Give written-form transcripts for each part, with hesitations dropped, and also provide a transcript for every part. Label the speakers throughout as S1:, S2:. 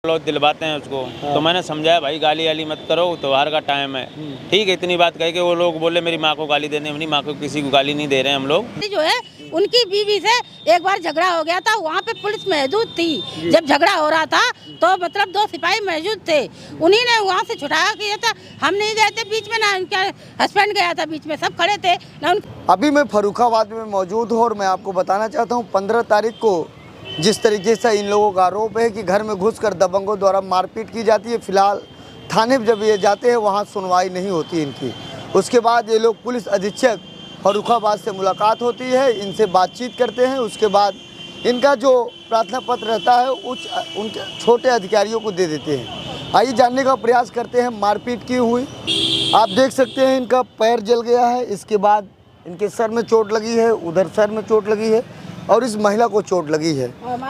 S1: लोग दिलवाते हैं उसको। तो मैंने समझाया भाई गाली वाली मत करो, त्योहार का टाइम है। ठीक है, इतनी बात कह के वो लोग बोले मेरी माँ को गाली देने, अपनी माँ को किसी को गाली नहीं दे रहे हैं हम लोग।
S2: जो है उनकी बीवी से एक बार झगड़ा हो गया था, वहाँ पे पुलिस मौजूद थी। जब झगड़ा हो रहा था तो मतलब 2 सिपाही मौजूद थे, उन्हीं ने वहाँ से छुड़ाया किया था। हम नहीं गए थे बीच में, ना उनका हस्बैंड गया था बीच में, सब खड़े थे ना।
S3: अभी मैं फर्रुखाबाद में मौजूद हूँ और मैं आपको बताना चाहता हूँ 15 तारीख को जिस तरीके से इन लोगों का आरोप है कि घर में घुसकर दबंगों द्वारा मारपीट की जाती है। फिलहाल थाने में जब ये जाते हैं वहाँ सुनवाई नहीं होती इनकी। उसके बाद ये लोग पुलिस अधीक्षक फर्रुखाबाद से मुलाकात होती है, इनसे बातचीत करते हैं। उसके बाद इनका जो प्रार्थना पत्र रहता है उनके छोटे अधिकारियों को दे देते हैं। आइए जानने का प्रयास करते हैं मारपीट की हुई। आप देख सकते हैं इनका पैर जल गया है, इसके बाद इनके सर में चोट लगी है, उधर सर में चोट लगी है और इस महिला को चोट लगी है।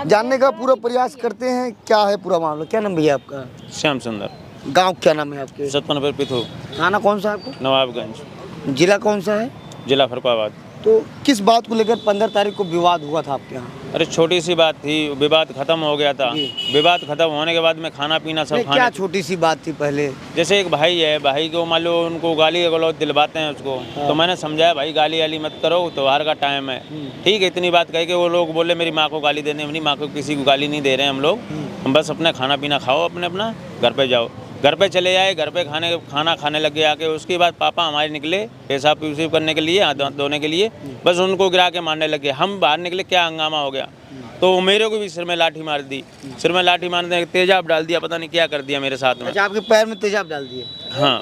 S3: जानने का पूरा प्रयास करते हैं क्या है पूरा मामला। क्या नाम भैया आपका?
S1: श्याम सुंदर।
S3: गांव क्या नाम है आपके?
S1: सतपनपुर पिथौर।
S3: थाना कौन सा है आपको?
S1: नवाबगंज।
S3: जिला कौन सा है?
S1: जिला फर्रुखाबाद।
S3: तो किस बात को लेकर 15 तारीख को विवाद हुआ था आपके यहाँ?
S1: अरे छोटी सी बात थी, विवाद खत्म हो गया था। विवाद खत्म होने के बाद में खाना पीना सब
S3: क्या छोटी सी बात थी पहले?
S1: जैसे एक भाई है, भाई को मान लो उनको गाली गलौज दिलवाते हैं उसको। तो मैंने समझाया भाई गाली वाली मत करो, त्योहार का टाइम है। ठीक है, इतनी बात कह के वो लोग बोले मेरी माँ को गाली देने, अपनी माँ को किसी को गाली नहीं दे रहे हैं हम लोग। हम बस अपना खाना पीना खाओ, अपना घर पे जाओ। घर पे चले आए, घर पे खाना खाने लग गए आके। उसके बाद पापा हमारे निकले पेशाब पेशाब करने के लिए, हाथ धोने के लिए, बस उनको गिरा के मारने लगे। हम बाहर निकले, क्या हंगामा हो गया। तो मेरे को भी सिर में लाठी मार दी, सिर में लाठी मारने तेजाब डाल दिया, पता नहीं क्या कर दिया मेरे साथ में।
S3: अच्छा, आपके पैर में तेजाब डाल दिए?
S1: हाँ।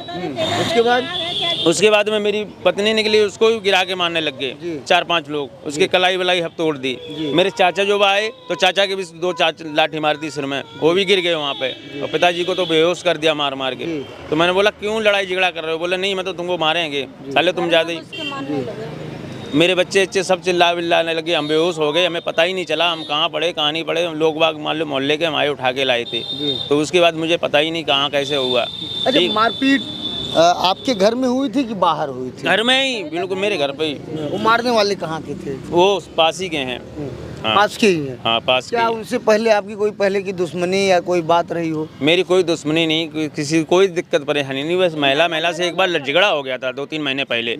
S1: उसके बाद में मेरी पत्नी निकली, उसको भी गिरा के मारने लग गए 4-5 लोग। उसकी कलाई वलाई हब तोड़ दी। मेरे चाचा जो आए तो चाचा के भी 2 लाठी मार दी सिर में, वो भी गिर गए वहाँ पे। और पिताजी को तो बेहोश कर दिया मार मार के। तो मैंने बोला क्यों लड़ाई झगड़ा कर रहे हो? बोले नहीं मैं तो तुमको मारेंगे, साले तुम ज्यादा ही। मेरे बच्चे सब चिल्लाने लगे, हम बेहोश हो गए, हमें पता ही नहीं चला हम कहाँ पड़े कहाँ नहीं पड़े। लोग बाग मान लो मोहल्ले के हमारे उठा के लाए थे। तो उसके बाद मुझे पता ही नहीं कहाँ कैसे हुआ।
S3: अच्छा, मारपीट आपके घर में हुई थी कि बाहर हुई थी?
S1: घर में ही, बिल्कुल मेरे घर पे ही।
S3: वो मारने वाले कहाँ के थे?
S1: वो पास ही के हैं। हाँ।
S3: पास के ही है?
S1: हाँ, पास
S3: क्या उनसे पहले आपकी कोई पहले की दुश्मनी या कोई बात रही हो?
S1: मेरी कोई दुश्मनी नहीं, किसी कोई दिक्कत परेशानी नहीं। बस महिला से एक बार झगड़ा हो गया था 2-3 महीने पहले।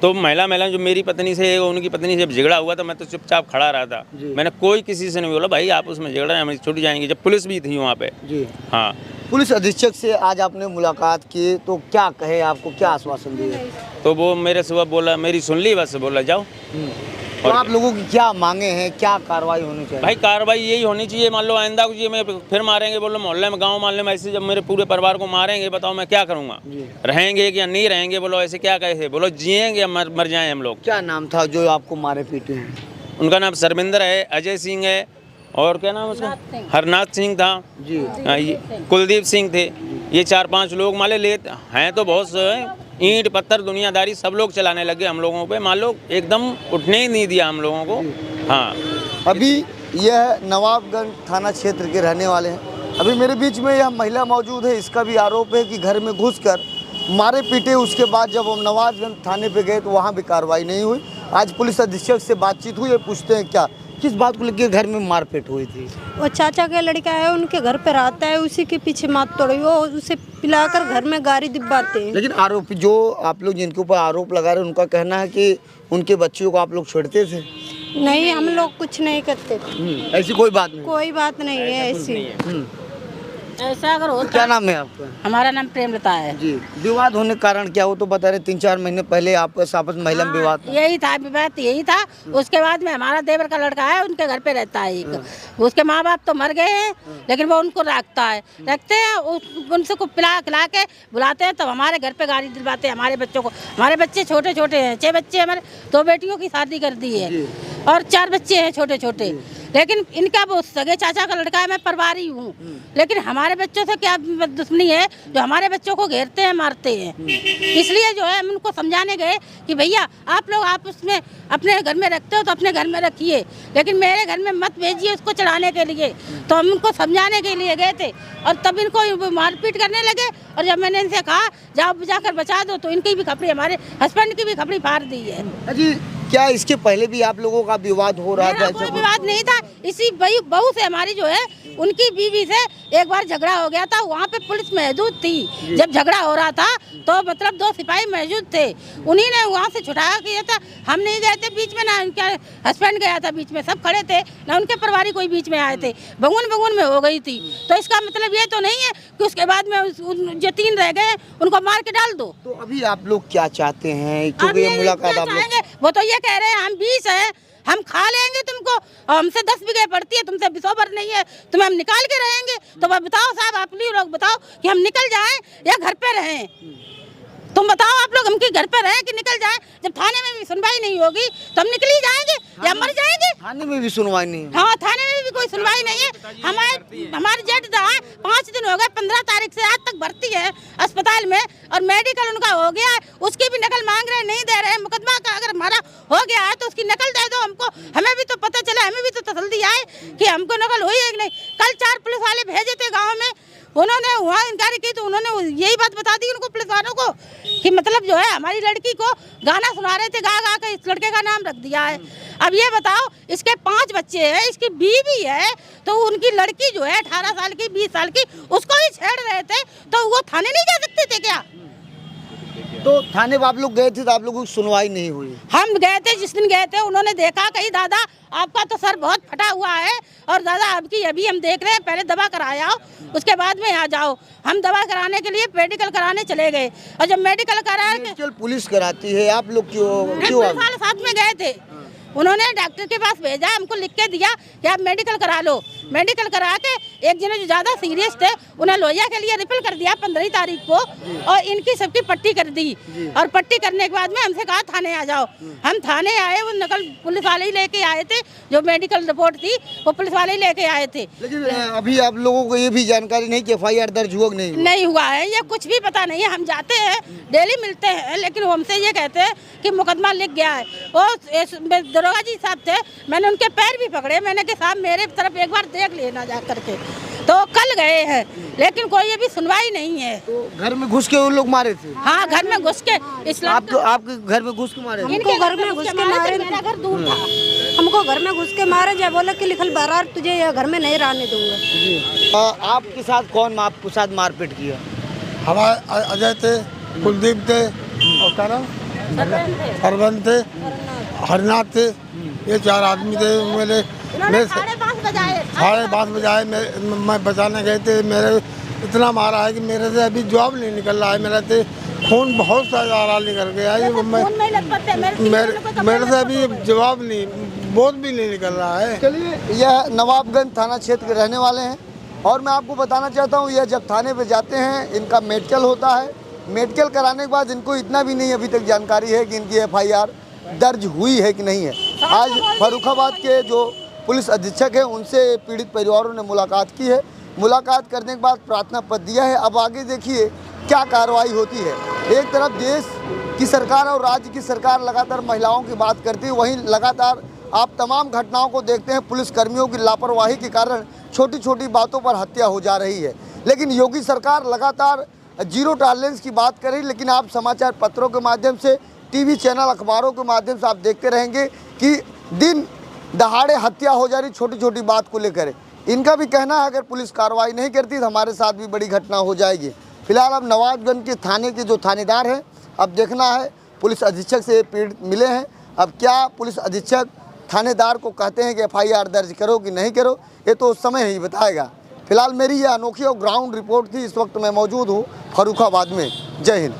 S1: तो महिला जो मेरी पत्नी से उनकी पत्नी से झगड़ा हुआ था, मैं तो चुपचाप खड़ा रहा था। मैंने कोई किसी से नहीं बोला भाई आप उसमें झगड़ा है, हम छूट जाएंगे। जब पुलिस भी थी वहाँ पे। हाँ।
S3: पुलिस अधीक्षक से आज आपने मुलाकात की तो क्या कहे, आपको क्या आश्वासन दिए?
S1: तो वो मेरे सुबह बोला, मेरी सुन ली, बस बोला जाओ।
S3: तो आप लोगों की क्या मांगे हैं, क्या कार्रवाई होनी चाहिए?
S1: भाई कार्रवाई यही होनी चाहिए। मान लो आइंदा कुछ मैं फिर मारेंगे, बोलो मोहल्ले में गांव मोहल्ले में ऐसे जब मेरे पूरे परिवार को मारेंगे, बताओ मैं क्या करूंगा? रहेंगे या नहीं रहेंगे? बोलो ऐसे क्या कैसे? बोलो जिएंगे या मर जाएं हम लोग?
S3: क्या नाम था जो आपको मारे पीटे हैं?
S1: उनका नाम शर्मिंदर है, अजय सिंह है और क्या नाम उसका हरनाथ सिंह था जी, कुलदीप सिंह थे। ये 4-5 लोग मान ले हैं तो बहुत ईंट पत्थर दुनियादारी सब लोग चलाने लगे हम लोगों पे। मान लो एकदम उठने ही नहीं दिया हम लोगों को। हाँ।
S3: अभी यह नवाबगंज थाना क्षेत्र के रहने वाले हैं। अभी मेरे बीच में यह महिला मौजूद है, इसका भी आरोप है कि घर में घुसकर मारे पीटे। उसके बाद जब हम नवाबगंज थाने पे गए तो वहाँ भी कार्रवाई नहीं हुई। आज पुलिस अधीक्षक से बातचीत हुई है, पूछते हैं क्या किस बात को लेकर घर में मारपीट हुई थी।
S4: वो चाचा का लड़का है, उनके घर पे रहता है, उसी के पीछे मात तोड़ी, वो उसे पिलाकर घर में गाड़ी दिब्बाते हैं।
S3: लेकिन आरोप जो आप लोग जिनके ऊपर आरोप लगा रहे हैं उनका कहना है कि उनके बच्चों को आप लोग छोड़ते थे।
S4: नहीं, हम लोग कुछ नहीं करते।
S3: ऐसी कोई बात नहीं?
S4: कोई बात नहीं है ऐसी।
S2: ऐसा अगर होता।
S3: क्या नाम है आपका?
S2: हमारा नाम प्रेमलता है
S3: जी। विवाद होने के कारण क्या? वो तो बता रहे 3-4 महीने पहले आपका आपस महिला में विवाद था।
S2: यही था, विवाद यही था। उसके बाद में हमारा देवर का लड़का है, उनके घर पे रहता है एक। उसके माँ बाप तो मर गए हैं, लेकिन वो उनको रखते हैं उनसे को पिला खिला के बुलाते हैं, तब हमारे घर पे गाड़ी दिलवाते हैं हमारे बच्चों को। हमारे बच्चे छोटे छोटे हैं, 6 बच्चे, हमारे 2 बेटियों की शादी कर दी है और 4 बच्चे हैं छोटे छोटे। लेकिन इनका वो सगे चाचा का लड़का है, मैं परिवारी हूँ। लेकिन हमारे बच्चों से क्या दुश्मनी है जो हमारे बच्चों को घेरते हैं, मारते हैं। इसलिए जो है हम उनको समझाने गए कि भैया आप लोग आपस में अपने घर में रखते हो तो अपने घर में रखिए, लेकिन मेरे घर में मत भेजिए उसको चढ़ाने के लिए। तो हम उनको समझाने के लिए गए थे और तब इनको मारपीट करने लगे। और जब मैंने इनसे कहा जाओ जाकर बचा दो, तो इनकी भी खपड़ी, हमारे हस्बैंड की भी खपड़ी फाड़ दी है।
S3: जी, क्या इसके पहले भी आप लोगों का विवाद हो रहा था?
S2: मेरा कोई विवाद नहीं था। इसी बहू से हमारी जो है उनकी बीवी से एक बार झगड़ा हो गया था। वहाँ पे पुलिस मौजूद थी जब झगड़ा हो रहा था, तो मतलब 2 सिपाही मौजूद थे। उन्हीं ने वहाँ से छुड़ाया किया था। हम नहीं गए थे बीच में, ना उनका हस्बैंड गया था बीच में, सब खड़े थे, ना उनके परिवार कोई बीच में आए थे। भगवान में हो गई थी। तो इसका मतलब ये तो नहीं है कि उसके बाद में जो 3 रह गए उनको मार के डाल दो।
S3: तो अभी आप लोग क्या चाहते हैं? क्योंकि ये मुलाकात आप लोग,
S2: वो तो ये कह रहे हैं हम 20 है, हम खा लेंगे तुमको, और हमसे 10 बीघे पड़ती है, तुमसे 200 भर नहीं है, तुम्हें हम निकाल के रहेंगे। तो वह बताओ साहब, आप लोग बताओ कि हम निकल जाएं या घर पे रहें? तुम बताओ आप लोग, हम कि घर पे रहें कि निकल जाएं? जब थाने में भी सुनवाई नहीं होगी तो हम निकल ही जाएंगे या मर जाएंगे।
S3: थाने में भी सुनवाई नहीं?
S2: हाँ, थाने में भी कोई सुनवाई नहीं है। हमारे जेठ रहा 5 दिन हो गए, 15 तारीख से आज तक भर्ती है अस्पताल में, और मेडिकल उनका हो गया है, उसकी भी नकल मांग रहे, नहीं दे रहे। मुकदमा का अगर हमारा हो गया है तो उसकी नकल दे दो हमको, हमें भी तो पता चला, हमें भी तो तसल्ली आए कि हमको नकल हुई है कि नहीं। कल 4 पुलिस वाले भेजे थे गाँव में, उन्होंने वहाँ इंक्वायरी की तो उन्होंने यही बात बता दी उनको, पुलिस वालों को, कि मतलब जो है हमारी लड़की को गाना सुना रहे थे, गा गा के इस लड़के का नाम रख दिया है। अब ये बताओ, इसके 5 बच्चे हैं, इसकी बीवी है, तो उनकी लड़की जो है 18 साल की, 20 साल की, उसको ही छेड़ रहे थे, तो वो थाने नहीं जा सकते थे क्या?
S3: तो थाने आप लोग गए थे तो आप लोगों की सुनवाई नहीं हुई?
S2: हम गए थे, जिस दिन गए थे उन्होंने देखा, कही दादा आपका तो सर बहुत फटा हुआ है, और दादा आपकी अभी हम देख रहे हैं, पहले दवा कराओ उसके बाद में आ जाओ। हम दवा कराने के लिए मेडिकल कराने चले गए, और जब मेडिकल करा के
S3: पुलिस कराती है, आप लोग क्यों
S2: वाले साथ में गए थे, उन्होंने डॉक्टर के पास भेजा, हमको लिख के दिया कि आप मेडिकल करा लो। मेडिकल करा के एक जने जो ज़्यादा सीरियस थे उन्हें लोहिया के लिए रिफर कर दिया 15 तारीख को, और इनकी सबकी पट्टी कर दी, और पट्टी करने के बाद में हमसे कहा थाने आ जाओ। हम थाने आए, वो नकल पुलिस वाले ही लेके आए थे, जो मेडिकल रिपोर्ट थी वो पुलिस वाले ही लेके आए थे।
S3: लेकिन अभी आप लोगों को ये भी जानकारी नहीं कि FIR दर्ज हुआ
S2: नहीं हुआ है, ये कुछ भी पता नहीं है। हम जाते हैं, डेली मिलते हैं, लेकिन वो हमसे ये कहते हैं कि मुकदमा लिख गया है। वो दरोगा जी साहब थे, मैंने उनके पैर भी पकड़े, मैंने कि साहब मेरे तरफ एक बार देख लेना जा करके, तो कल गए हैं, लेकिन कोई ये भी सुनवाई नहीं है।
S3: तो घर में घुस के वो लोग मारे थे?
S2: हाँ, घर में घुस के
S3: आपके घर में घुस के मारे?
S4: हमको घर में घुस के मारे,
S2: मेरा घर दूर था।
S4: हमको घर में घुस के मारे, जब बोला कि लिखल बरार तुझे यह घर में नहीं रहने दूंगा।
S3: आपके साथ कौन आपके साथ मारपीट किया?
S5: हमारे अजय थे, कुलदीप थे, और क्या नाम, सरवन थे, हरनाथ थे, ये 4 आदमी थे। मेरे
S2: 5:30 बजाए,
S5: 5:30 बजाए, मैं बचाने गए थे, मेरे इतना मारा है कि मेरे से अभी जवाब नहीं निकल रहा है। मेरा तो खून बहुत सारा निकल गया है, मेरे से अभी जवाब नहीं, बहुत भी नहीं निकल रहा है।
S3: चलिए, यह नवाबगंज थाना क्षेत्र के रहने वाले हैं, और मैं आपको बताना चाहता हूँ, यह जब थाने पे जाते हैं इनका मेडिकल होता है। मेडिकल कराने के बाद इनको इतना भी नहीं अभी तक जानकारी है कि इनकी FIR दर्ज हुई है कि नहीं है। आज फर्रुखाबाद के जो पुलिस अधीक्षक हैं उनसे पीड़ित परिवारों ने मुलाकात की है। मुलाकात करने के बाद प्रार्थना पत्र दिया है। अब आगे देखिए क्या कार्रवाई होती है। एक तरफ देश की सरकार और राज्य की सरकार लगातार महिलाओं की बात करती है, वहीं लगातार आप तमाम घटनाओं को देखते हैं, पुलिस कर्मियों की लापरवाही के कारण छोटी छोटी बातों पर हत्या हो जा रही है। लेकिन योगी सरकार लगातार 0 टॉलरेंस की बात कर रही है। लेकिन आप समाचार पत्रों के माध्यम से, TV चैनल, अखबारों के माध्यम से आप देखते रहेंगे कि दिन दहाड़े हत्या हो जा रही छोटी छोटी बात को लेकर। इनका भी कहना है अगर पुलिस कार्रवाई नहीं करती तो हमारे साथ भी बड़ी घटना हो जाएगी। फिलहाल अब नवाबगंज के थाने के जो थानेदार हैं, अब देखना है, पुलिस अधीक्षक से पीड़ित मिले हैं, अब क्या पुलिस अधीक्षक थानेदार को कहते हैं कि FIR दर्ज करो कि नहीं करो, ये तो उस समय ही बताएगा। फिलहाल मेरी यह अनोखी और ग्राउंड रिपोर्ट थी। इस वक्त मैं मौजूद हूँ फर्रुखाबाद में। जय हिंद।